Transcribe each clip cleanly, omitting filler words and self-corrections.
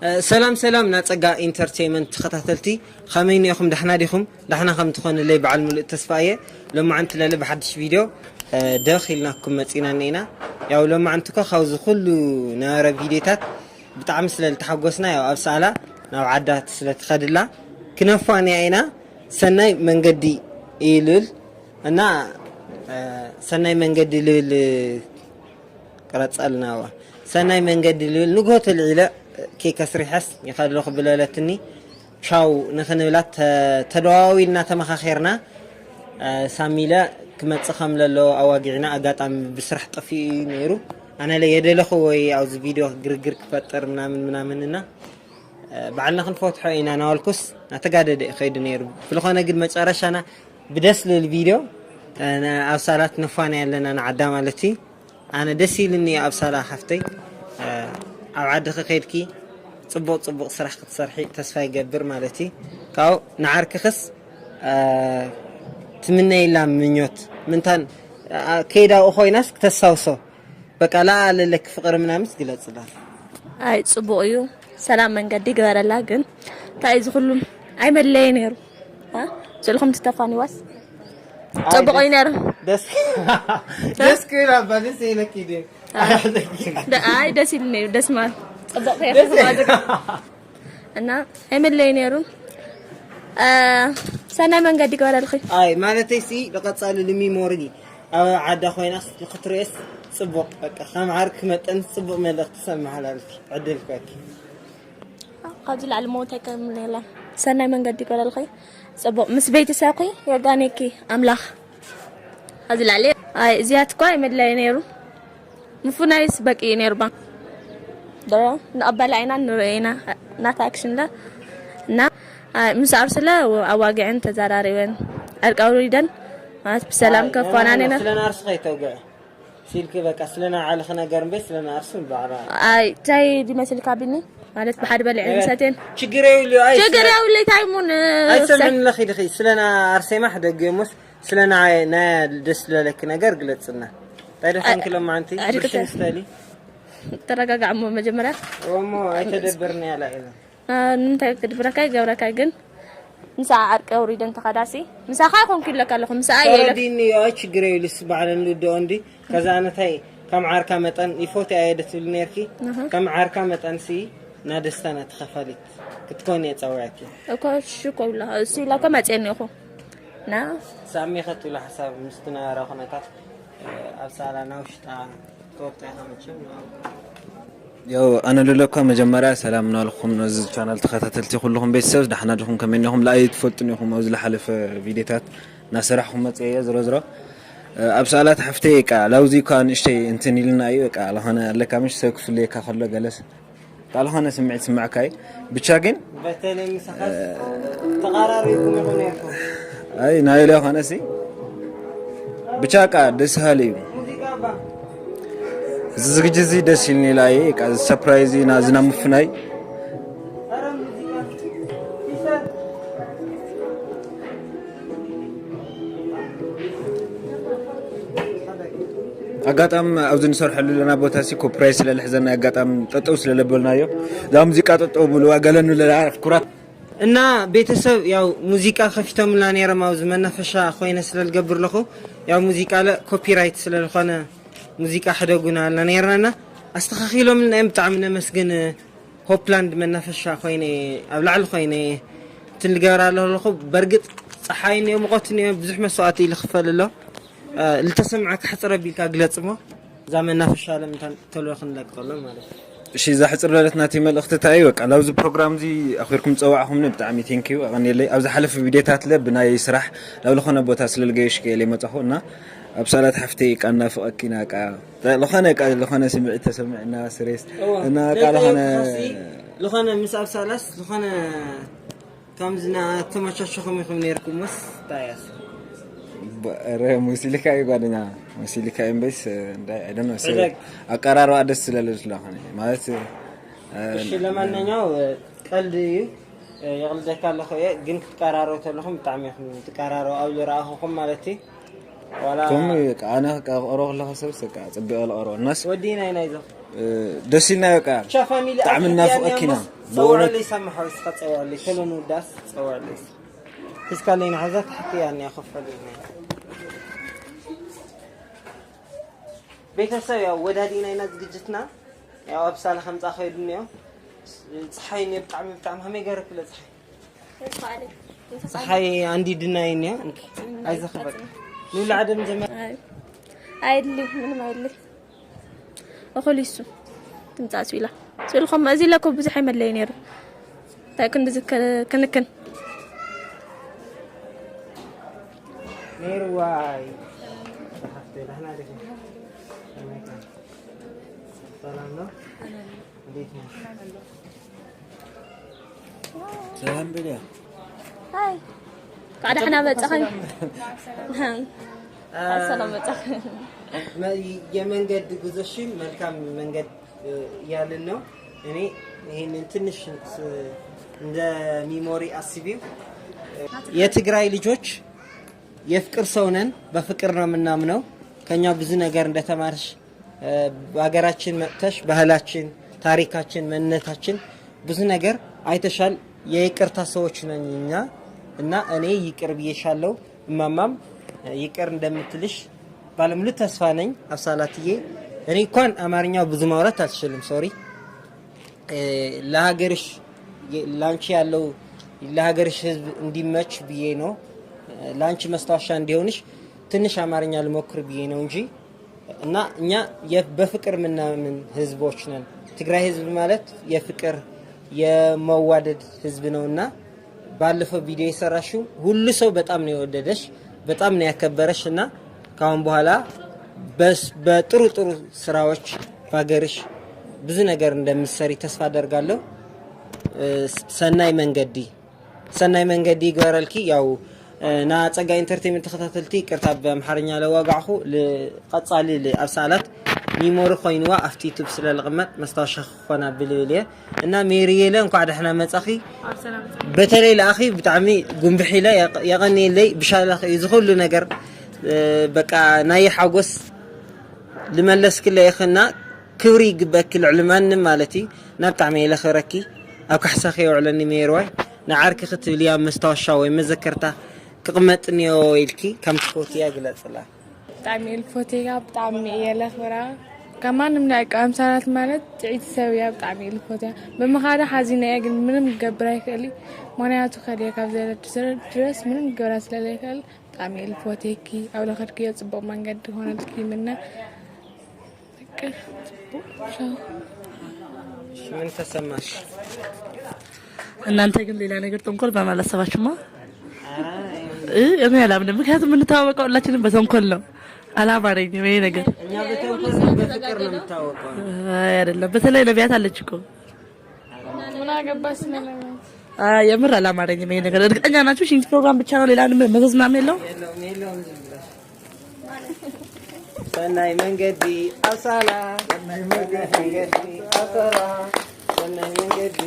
سلام ناتقا انترتينمنت تخاتلتي خمين ياكم دحنا ديكم دحنا خم تكون اللي بعلم التصفايه لما انت لا بحدش فيديو داخلناكم مصينا نينا يا لما انتكو خوز كله نار فيديوهات بتاع مثل التحقسنا يا ابسالا ناو عدات سلتخدلا كنفاني عينا سناي منقدي يلل انا سناي منقدي لل قرصلنا سناي منقدي لل نقوت العلا كي كسري حس يخلو خبلالتني شاو نخنبلات تدواويلنا تمخاخيرنا ساميلا كما تصخم للو اواقعنا اقاطعم بسرح طفي نيرو انا لا يدلخو وي اوز فيديو غرغر كفطر منامننا بعلنا خنفوتحو اينا ناولكوس نتقادد خيد نيرو فلخونه قد مصارشانا بدس للفيديو انا ابصالات نفاني يلنا نعدا مالتي انا دسيلني ابصالا حفتي او عاد خيدكي صبوق صراح تصرحي تسفاي يقبر مالتي كاو نعركخس تمنى إلا منيوت منتان كيدا أخوي ناس تساوسو بقى لا لك فقر من أمس قلت صلاة أي صبويو سلام من قد يقدر لاقن تايز كلهم أي ملينير ها سلكم تتفاني واس صبوي نير دس كيدا بدي لك كده ده أي دسيلني دس ما صبوي أنا أي ملينيرو سنة من قد يقول الخي أي مالتي سي لقد صار لي ميموري عدا خوي ناس لقطريس صبق بقى خام عارك متن صبق ملك تسمع على عدل كاك قاضي على الموت كامل لا سنة من قد يقول الخي صبق مس بيت ساقي يا غانيكي أملاخ قاضي عليه أي زياد كوي مدلينيرو مفنايس بقى نيربا ده نقبل عينا نرينا نات أكشن لا نا مس أرسله وأواجعن تزاراريون أرقاوريدن بسلام كفاناننا سلنا أرس خي توقع سيلك بك أصلنا على خنا قرن بس لنا أرسل بعرا أي تاي دي مثل كابيني مالت بحد بالعين ساتين شجري اللي تايمون أي سمن لخي سلنا أرسي ما حدا جيموس سلنا نا دسل لك نجار قلت سلنا تعرف عن كلام معنتي برشين ستالي ترى عمو مجمرة ومو أتدبرني على إذا ننتهي تدبرك جورك جن مساء عرق أوريدن تقداسي مساء خاكم كل لكم مساء يلك ديني أيش جري لسه بعد اللودوندي كذا أنا تاي كم عركة متن يفوت عيدة النيركي كم عركة متن سي نادستنا تخفلت كتكوني تصوعكي أكو شو كولا سي لا كم تاني أخو نا سامي خدت له حساب مستنا راخنا كات أبصارنا وشتا توقع خمسين يو أنا لوكا مجمرة سلام نالكم نزل قناة تخاتلتي كلهم بيسوس دحنا لكم كمنهم لا يتفوتنيهم أوزل حلف فيديوهات نسرحهم متأيّز زرا أبسالات حفتيك لو زي كان شيء انتني لنا أيوك على هنا لك مش سوق في ليك خلّه جلس قال هنا سمعك هاي بتشاقين بتالي مسخس تقاريركم يكونوا أي نايله هنا سي بتشاقة دسهالي زغجزي دسيلني لاي كاز سربرايزي نازنا مفناي አጋጣም አውዝን ሰርሐሉ ለና ቦታሲ ኮፕራይስ ለልህዘና አጋጣም ጠጠው ስለለበልናዮ ዛ ሙዚቃ ጠጠው ብሎ አገለኑ ለኩራት እና ቤተሰብ ያው ሙዚቃ ከፊተም ላኔራ ማውዝ መናፈሻ ኮይነ ስለልገብር ለኹ ያው ሙዚቃ ለኮፒራይት ስለልኾነ ሙዚቃ حدقنا لنيرنا استخخيلهم لنا بتعملنا مسجن هوبلاند منافشة خويني أبلع الخويني تلقى له الخو برقط صحيني ومقتني بزحمة ساعتي لخفل له التسمعك حسر بيك أقلت ما زمان نافشة لم تلو خن لك طلع ماله شيء إذا حسر لنا مال أخت تعيوك على وز برنامج زي أخيركم تصوعهم نبتعمي ثانكيو أغني لي أو حلف فيديوهات له بناء يسرح لو لخنا بوتاس للجيش كي ما تخونا أبصالات حفتيك أنا فوقنا كا لخنا سمعت سمعنا سريس أنا قال لخنا مس أبصالات لخنا كم زنا كم تشوفهم يخون يركم مس تايس موسيقى يقعدنا موسيقى إم بس I don't know سر أقرار وادس للج لخنا ما بس الشيء لما نيجوا قلدي يغلد كله خويا جنك قرارات لهم تعميهم تقراروا أو يراهم مالتي ولا كم أنا أروح لها سوسك أتبي على أروح الناس ودينا هنا إذا دسينا يقع تعملنا فوقنا بورد لي سمحوا يسقطوا لي كلون وداس تصور لي اسكالين عزت حكي يعني اخف علينا ቤተሰብ ያው ወዳዲና አይና ዝግጅትና ያው አብሳለ 5 ኸይዱን ያው ፀሐይን በጣም ሀመገርክ ለፀሐይ አንዲ ድናይን ያው አይዘኸበቅ ኑላ አደም ጀመረ አይድሊ ምንም አይድሊ እخليሱ ትምጻጽ ይላ ስለኩም እዚ ለኮ ብዙ አይመለይ ነይሩ ታይኩን ዝከነከን ነይሩዋይ لهنا دي سلام ነው እንዴት ነው ሰላም በለ ሃይ قاعد احنا በፀሐይ ሰላም በፀሐይ የመንገድ ጉዞሽን መልካም መንገድ ያልን ነው እኔ ይሄንን ትንሽ እንደ ሚሞሪ አስቢው የትግራይ ልጆች የፍቅር ሰው ነን በፍቅር ነው የምናምነው ከኛ ብዙ ነገር እንደተማርሽ በሀገራችን መጥተሽ ባህላችን ታሪካችን ማንነታችን ብዙ ነገር አይተሻል የይቅርታ ሰዎች ነኝኛ እና እኔ ይቅር ብዬሻለሁ እማማም ይቅር እንደምትልሽ ባለሙሉ ተስፋ ነኝ አብሳላትዬ እኔ እንኳን አማርኛው ብዙ ማውራት አልችልም ሶሪ ለሀገርሽ ላንቺ ያለው ለሀገርሽ ህዝብ እንዲመች ብዬ ነው ላንቺ መስታወሻ እንዲሆንሽ ትንሽ አማርኛ ልሞክር ብዬ ነው እንጂ እና እኛ በፍቅር ምናምን ህዝቦች ነን ትግራይ ህዝብ ማለት የፍቅር የመዋደድ ህዝብ ነውና ባለፈው ቪዲዮ የሰራሽው ሁሉ ሰው በጣም ነው የወደደሽ በጣም ነው ያከበረሽና ካሁን በኋላ በጥሩ ስራዎች ባገርሽ ብዙ ነገር እንደምትሰሪ ተስፋ አደርጋለሁ ሰናይ መንገዲ ይገራልኪ ያው ና ጸጋ ኢንተርቴይንመንት ተከታተልቲ ቅርታ በአምሓርኛ ለዋጋኹ ለቀጻሊ ለአብሳላት ሚሞሪ ኮይንዋ አፍቲ ዩቲዩብ ስለልቀመጥ መስታወሻ ኾና ብልብልየ እና ሜሪየለ እንኳን ደህና መጻኺ በተለይ ለአኺ ብጣዕሚ ጉምብሒለ ያቀኒለይ ብሻላኺ ዝኹሉ ነገር በቃ ናይ ሓጎስ ልመለስክለ ይኽና ክብሪ ግበክል ዕልማን ማለቲ ናብ ብጣዕሚ ለኸረኪ ኣብ ካሕሳኺ ይውዕለኒ ሜርዋይ ንዓርኪ ክትብልያ መስታወሻ ወይ መዘከርታ كقمتني ويلكي كم تفوتي أقلت تعمل فوتيها بتعمل يلخبرة كمان من أمثالات مالت تعيد تسويها بتعمل فوتيها بمخادة حزينة يجن من مقبرة كلي ما نعطو خليها كافزة تدرس من مقبرة سلالة تعمل فوتيكي أو لخر كي يصبوا من قد هون تكي منه شو من تسمعش أن أنت قل لي أنا قلت نقول ما لا سباش ما እኔ አላምንም ምክንያቱም እንታወቀው ሁላችንም በተንኮል ነው አላማረኝ ወይ ነገር እኛ በተንኮል በፍቅር ነው የምታወቀው አይደለም በተለይ ነቢያት አለች እኮ ምን አገባሽ ነው የምር አላማረኝም ይሄ ነገር እርግጠኛ ናችሁ ሽንት ፕሮግራም ብቻ ነው ሌላ መዝናም የለውም ሰናይ መንገዲ አሳላ ሰናይ መንገዲ አሳላ ሰናይ መንገዲ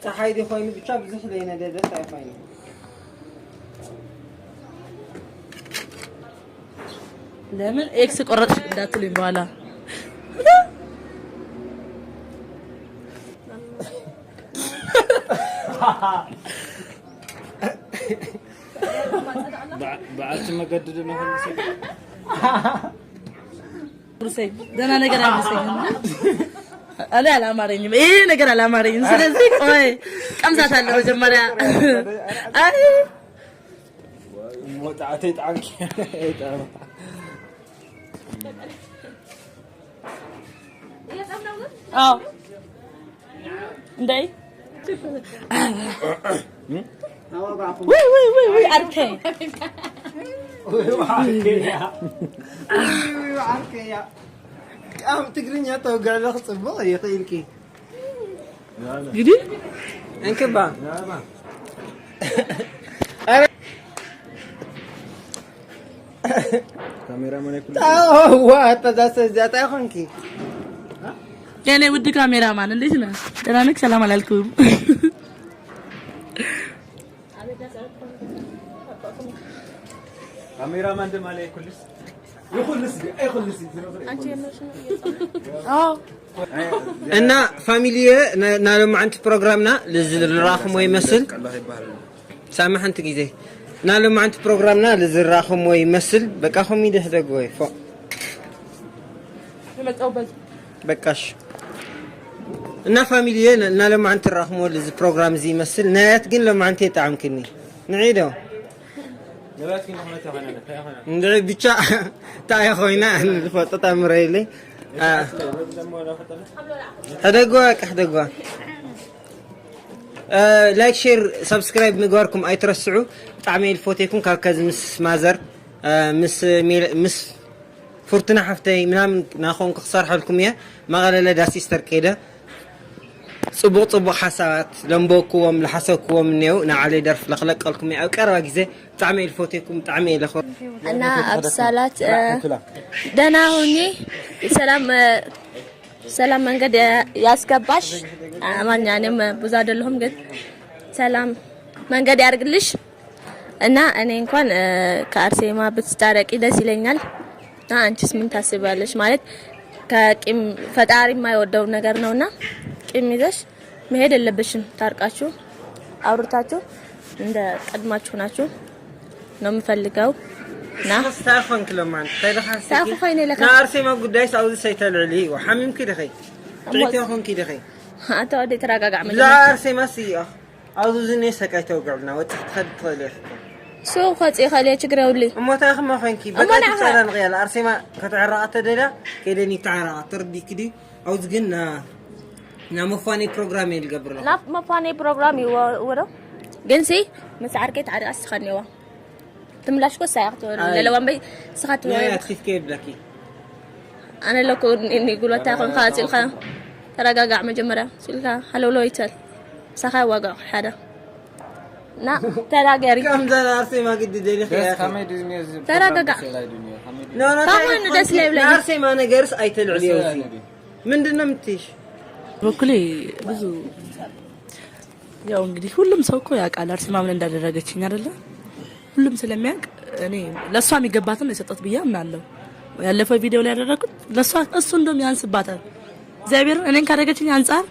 تحايدي خويني بتشاف زح لينا ده تعرفيني لمن اكس قرطش داتلي بوالا بعد ما قددنا كل دنا نقرا مسكين أنا على أمارين إيه نقدر على أمارين سلسلة أوه كم ساعة لو جمرة أي متعتيت عنك داي وي أركي تقريني توقع لك صبغ يطيلكي قدي انكبا كاميرا من يكون هو تداس زيات اخنكي يعني ودي كاميرا مان ليش نا ترانك سلام عليكم كاميرا مان دم عليه كلش እና ፋሚሊየ ናሎም አንተ ፕሮግራምና ለዝራኹም ወይ መስል سامح انت كذا نالو ما انت برنامجنا لزراخم ويمثل بقاهم يدهدق وي فوق بقاش እና ፋሚሊዬ ናለው ما انت الرحم ولز برنامج زي يمثل نايت ግን لما انت تعمكني نعيدو نبات كنا هنا تاعنا ندري ብቻ ታያ ሆይና الفوطه تمريلي هدقوا لايك شير سبسكرايب نغوركم اي ترسعوا طعمي الفوتيكم كاكز مس مازر مس فورتنا حفتي منام ناخون كخسار حالكم يا ما غلا داسيستر كيده صبو حسات لمبوكم لحسكم نيو نعلي درف لخلق لكم يا قرا غزه طعمي الفوتيكم طعمي الاخر انا ابسالات دنا هوني سلام መንገድ ያስገባሽ አማኛንም ብዙ አይደለሁም ግን ሰላም መንገድ ያርግልሽ እና እኔ እንኳን ከአርሴማ ብትታረቂ ደስ ይለኛል እና አንቺስ ምን ታስባለሽ ማለት ከቂም ፈጣሪ የማይወደው ነገር ነውና ቂም ይዘሽ መሄድ የለብሽም ታርቃችሁ አውርታችሁ እንደ ቀድማችሁ ናችሁ ነው የምፈልገው نا استعفنك لما تلخص استعفيني لك نارسي ما قداي ساوي سيتل عليه وحمم كده خي تعيتي اخون كده خي انت ودي تراقع عمل نارسي ما سيا عاوزني سكاي توقعنا وتخد طليح سو خاطي خليه تشغرولي اما تاخ ما فنكي بقى تسالن غيال ارسي ما كتعرقت دلا كيدني تعرقت تردي كدي عاوز قلنا نا مفاني بروجرامي القبر لا مفاني بروجرامي ورا جنسي مسعركت على اسخنيوا تملاشكو ساعته لو بي سخات لا تخيف كيف لكي انا لو كون اني يقولوا تاخذ خاطي الخا تراجع مجمره سلكا هلو لو يتل سخا وقع حدا لا تراجع كم ذا ارسي ما قد ديري خيا تراجع لا طبعا دس لي ارسي ما نقرس ايتل عليه من دنمتيش በኩሌ ብዙ ያው እንግዲህ ሁሉም ሰው እኮ ያውቃል አርሴማ ምን እንዳደረገችኝ አይደለ ሁሉም ስለሚያውቅ እኔ ለሷ የሚገባትን ነው የሰጠት ብዬ አምናለሁ ያለፈው ቪዲዮ ላይ ያደረኩት ለሷ እሱ እንደም ያንስባታል እግዚአብሔር እኔን ካደረገችኝ አንፃር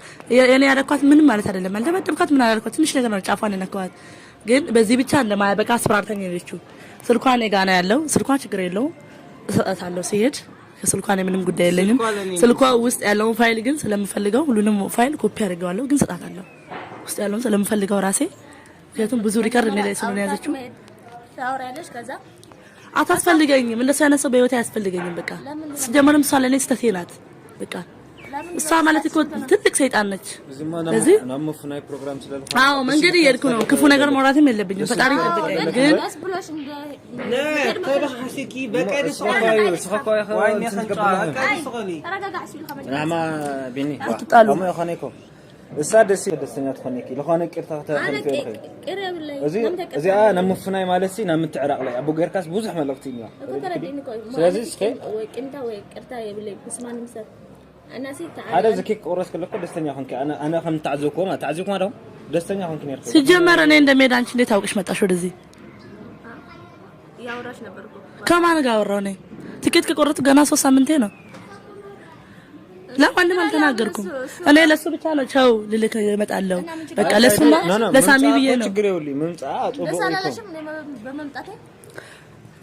እኔ ያደረኳት ምንም ማለት አይደለም አልደበደብኳት ምን አላልኳት ትንሽ ነገር ነው ጫፏን ነካዋት ግን በዚህ ብቻ እንደማያበቃ አስፈራርተኝ ነችው ስልኳን ጋር ነው ያለው ስልኳ ችግር የለውም እሰጣታለሁ ሲሄድ ስልኳን ምንም ጉዳይ የለኝም ስልኳ ውስጥ ያለው ፋይል ግን ስለምፈልገው ሁሉንም ፋይል ኮፒ አድርገዋለሁ ግን እሰጣታለሁ ውስጥ ያለው ስለምፈልገው ራሴ ምክንያቱም ብዙ ሪከርድ እኔ ላይ ስለሆነ ያዘችው ታውራለሽ ከዛ አታስፈልገኝም እንደሱ አይነት ሰው በህይወት አያስፈልገኝም በቃ ሲጀመርም እሷ ለኔ ስተቴ ናት በቃ እሷ ማለት እኮ ትልቅ ሰይጣን ነች ስለዚህ ናሙፍናይ ፕሮግራም ስለልኩ አዎ መንገድ እየሄድኩ ነው ክፉ ነገር ማውራትም የለብኝም ፈጣሪ ይጠብቀኝ ግን አስብሎሽ እንደ ተባሐሲኪ በቀደስ ስኻኮይ ዋይኔ خنጫ ቀደስ ኸሊ ተረጋጋ ሲል ኸመ ናማ ቢኒ አትጣሉ አሞ ይኸኔኮ እሳ ደስተኛ ትኾነኪ ለኾነ ቅርታ ተኸልፈ ይኸ እዚ ናሙፍናይ ማለት ሲ ናምትዕራቅ ላይ አቡ ገርካስ ብዙሕ መልእክቲ እዩ ስለዚህ እስከ ወይ ቅንታ ወይ ቅርታ ይብለይ ብስማን ምሰር انا سيت هذا زكيك قرص كلكم دستنيا هونك انا خم تعزوكم هذا دستنيا هونك نيرك ሲጀመር እኔ እንደሚሄድ አንቺ እንዴት አውቅሽ መጣሽ ወደዚህ ያወራሽ ነበርኩ ከማን ጋር አወራው ነኝ ትኬት ከቆረጥኩ ገና 3 ሳምንቴ ነው ለማንም አልተናገርኩም እኔ ለሱ ብቻ ነው ቻው ልልክ እመጣለሁ በቃ ለሱማ ለሳሚ ብዬ ነው ችግር ይውልኝ መምጣ አጥቦ ለሳላለሽም በመምጣቴ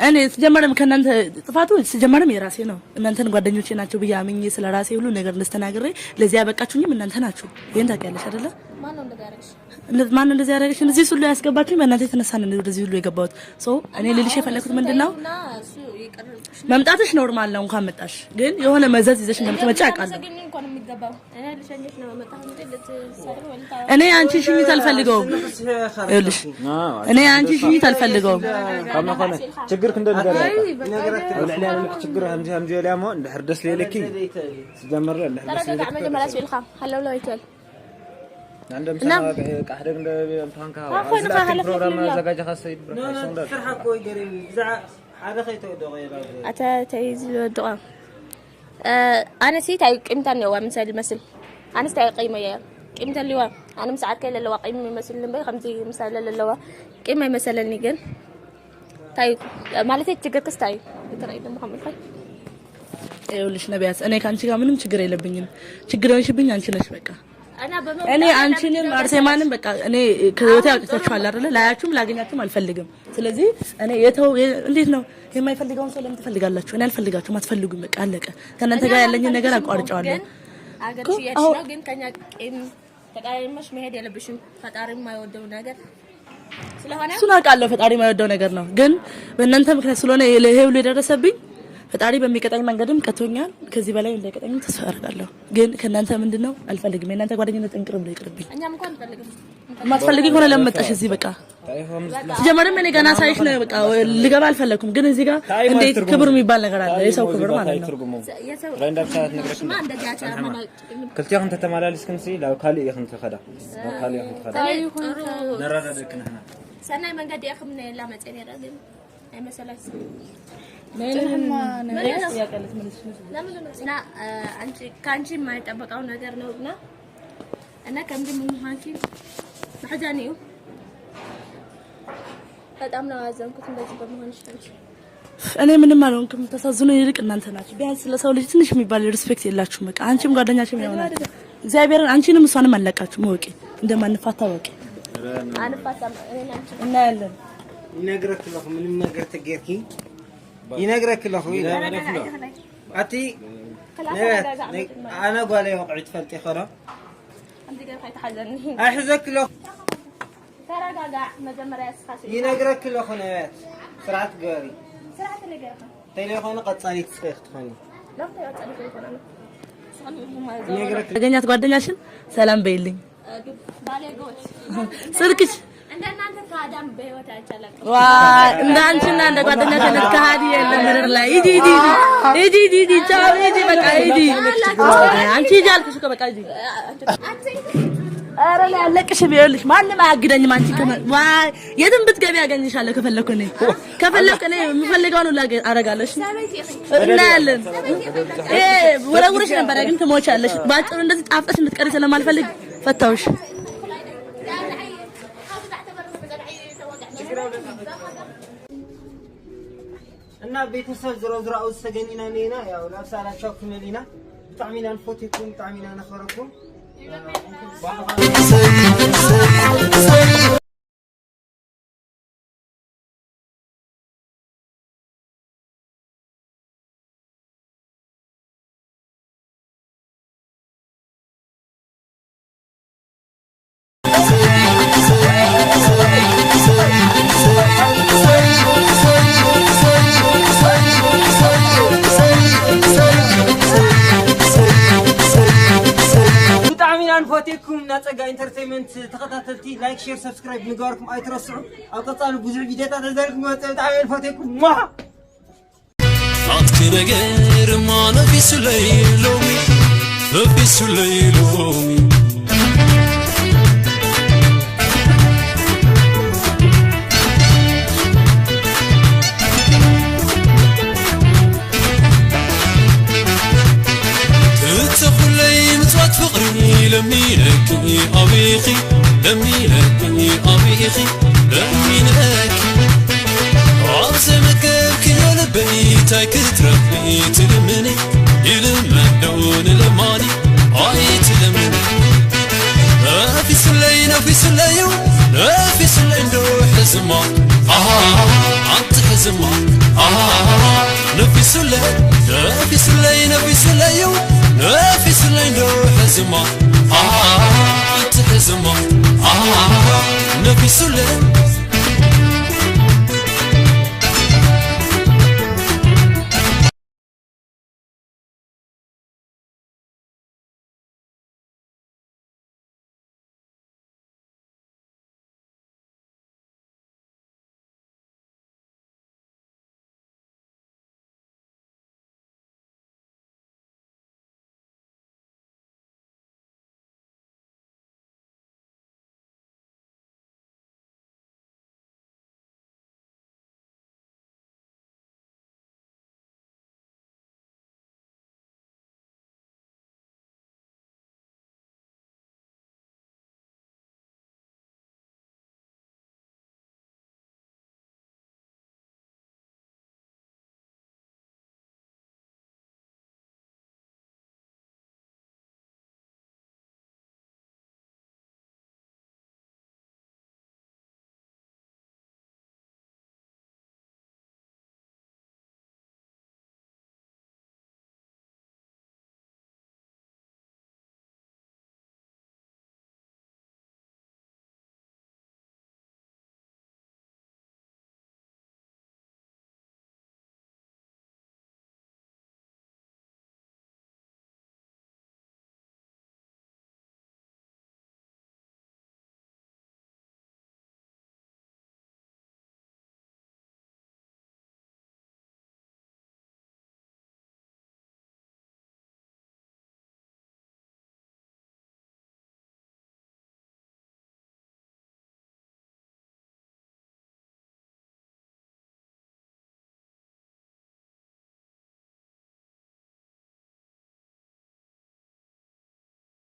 እኔ ሲጀመርም ከናንተ ጥፋቱ ሲጀመርም የራሴ ነው እናንተን ጓደኞቼ ናቸው በያምኝ ስለራሴ ሁሉ ነገር ልስተናግሬ ለዚያ በቃችሁኝም እናንተ ናችሁ ይሄን ታውቂያለሽ አይደለ ማን ነው እንደጋረሽ ማን እንደዚህ ያደረገሽ እዚህ ሁሉ ያስገባችሁኝ በእናንተ የተነሳን ነው ወደዚህ ሁሉ የገባሁት ሶ እኔ ልልሽ የፈለኩት ምንድነው መምጣትሽ ኖርማል ነው እንኳን መጣሽ ግን የሆነ መዘዝ ይዘሽ እንደምትመጪ አውቃለሁ እኔ አንቺ ሽኝት አልፈልገውም ይኸውልሽ እኔ አንቺ ሽኝት አልፈልገውም ከመሆነ ችግር ክንደ ነገር ነገራት ለዓለም ችግር همزي ሊያሞ እንድሕር ደስ ለለኪ ሲጀመር እንድሕር ደስ ለለኪ መጀመሪያ ስልካ هلو لو ይተል عندهم سنة قاعدة عند امتحان كهرباء البرنامج زجاجة خاصة يبرر فرحة كوي قريب زع هذا خيته دغير أتا تيزل الدقة أنا سيت أي قيمة اليوم مثال المثل أنا استعي قيمة يا قيمة اليوم أنا مساعد كل اللي هو قيمة مثل اللي بخمسة مثال اللي هو قيمة مثلا نيجن طيب مالتي تجرك استعي ترى محمد خير ይኸውልሽ ነቢያት እኔ ካንቺ ጋር ምንም ችግር የለብኝም ችግር ሆንሽብኝ አንቺ ነሽ በቃ እኔ አንቺንም አርሴማንም በቃ እኔ ከህይወቴ አውጥተሽዋል አይደለ ላያችሁም ላገኛችሁም አልፈልግም ስለዚህ እኔ እንዴት ነው የማይፈልገውን ሰው ለምን ትፈልጋላችሁ እኔ አልፈልጋችሁም አትፈልጉም በቃ አለቀ ከእናንተ ጋር ያለኝ ነገር አቋርጫለሁ አገርሽ የሽናው ግን ከኛ ተቃራኒሽ መሄድ የለብሽም ፈጣሪ የማይወደው ነገር ስለሆነ እሱን አውቃለሁ ፈጣሪ የማይወደው ነገር ነው ግን በእናንተ ምክንያት ስለሆነ ይሄ ሁሉ የደረሰብኝ ፈጣሪ በሚቀጣኝ መንገድም ቀጥቶኛል ከዚህ በላይ እንደቀጣኝ ተስፋ አደርጋለሁ ግን ከናንተ ምንድነው አልፈልግም የናንተ ጓደኝነት እንቅርብ ነው ይቅርብኝ እኛም እንኳን አንፈልግም ማትፈልጊ ሆነ ለመጣሽ እዚህ በቃ ጀመረም እኔ ገና ሳይሽ ነው በቃ ልገባ አልፈለኩም ግን እዚህ ጋር እንዴት ክብር የሚባል ነገር አለ የሰው ክብር ማለት ነው ረንዳብሳት ነግረሽ ክልቲያኹም ተተማላልስክም ሲ ላው ካሊ ይኹም ተኸዳ ካሊ ይኹም ተኸዳ ነራዳድክና ሰናይ መንገድ ያኹም ነው ላ መጽኔ ረግም አይመሰላስ እና አንቺ ካንቺ የማይጠበቀው ነገር ነውና እና ከምንም ማንቺ ማህዛኒው በጣም ነው አዘንኩት እንደዚህ በመሆንሽ እኔ ምንም አልሆንኩም ተሳዝኑ ይልቅ እናንተ ናችሁ ቢያንስ ለሰው ልጅ ትንሽ የሚባል ሪስፔክት የላችሁም በቃ አንቺም ጓደኛሽም ያውና እግዚአብሔርን አንቺንም እሷንም አለቃችሁ ወቂ እንደማንፋታ ወቂ አንፋታም እና ያለን ይነግረክ ለኹ ምንም ነገር ተገርኪ ينقرك له أتي أنا قالي وقعت فلتي خرا أنت قال خيط حزني أحزك له ترى قاع مجمر يسخس ينقرك له نبات سرعة قاري سرعة اللي قاعها تليفون قد صاري تسخ تخوني لا تقول تليفون ያገኛት ጓደኛሽን ሰላም በይልኝ ባሌ ጎሽ ስልክሽ እንደናንተ ታዳም በህይወት አይቻለም እንዳንቺና እንደ ጓደኛሽ ከሃዲ የለም ምድር ላይ ሂጂ ቻው ሂጂ በቃ ሂጂ አንቺ ሂጂ አልኩሽ እኮ በቃ ሂጂ ኧረ ላይ አለቅሽ ቢልሽ ማንም አያግደኝም አንቺ ዋይ የትም ብትገቢ ያገኝሻለሁ ከፈለኩ እኔ የምፈልገውን ሁሉ አደርጋለሁ እሺ እናያለን ወረውርሽ ነበር ግን ትሞቻለሽ ባጭሩ እንደዚህ ጣፍጠሽ እንድትቀሪ ስለማልፈልግ ፈታውሽ እና ቤተሰብ ዝሮ አውሰገኒና ነይና ያው ለብሳላችሁ ክነሊና ጣዕሚና ንፎቲኩም ጣዕሚና ነኸረኩም فوتيكم ناتقا انترتينمنت تخطاتلتي لايك شير سبسكرايب نقاركم اي ترسعوا او قطالوا بزع فيديوهات تزالكم تعمل فوتيكم ما عطك نغير ما نفي سليلومي لمينكني أبيخي عظمك يا البيت كتربي تلمني يلمنون الماني هاي تلمني في سلين في سلين روح زمان أنت زمان في سلين روح زمان أنت زمان نفي سلين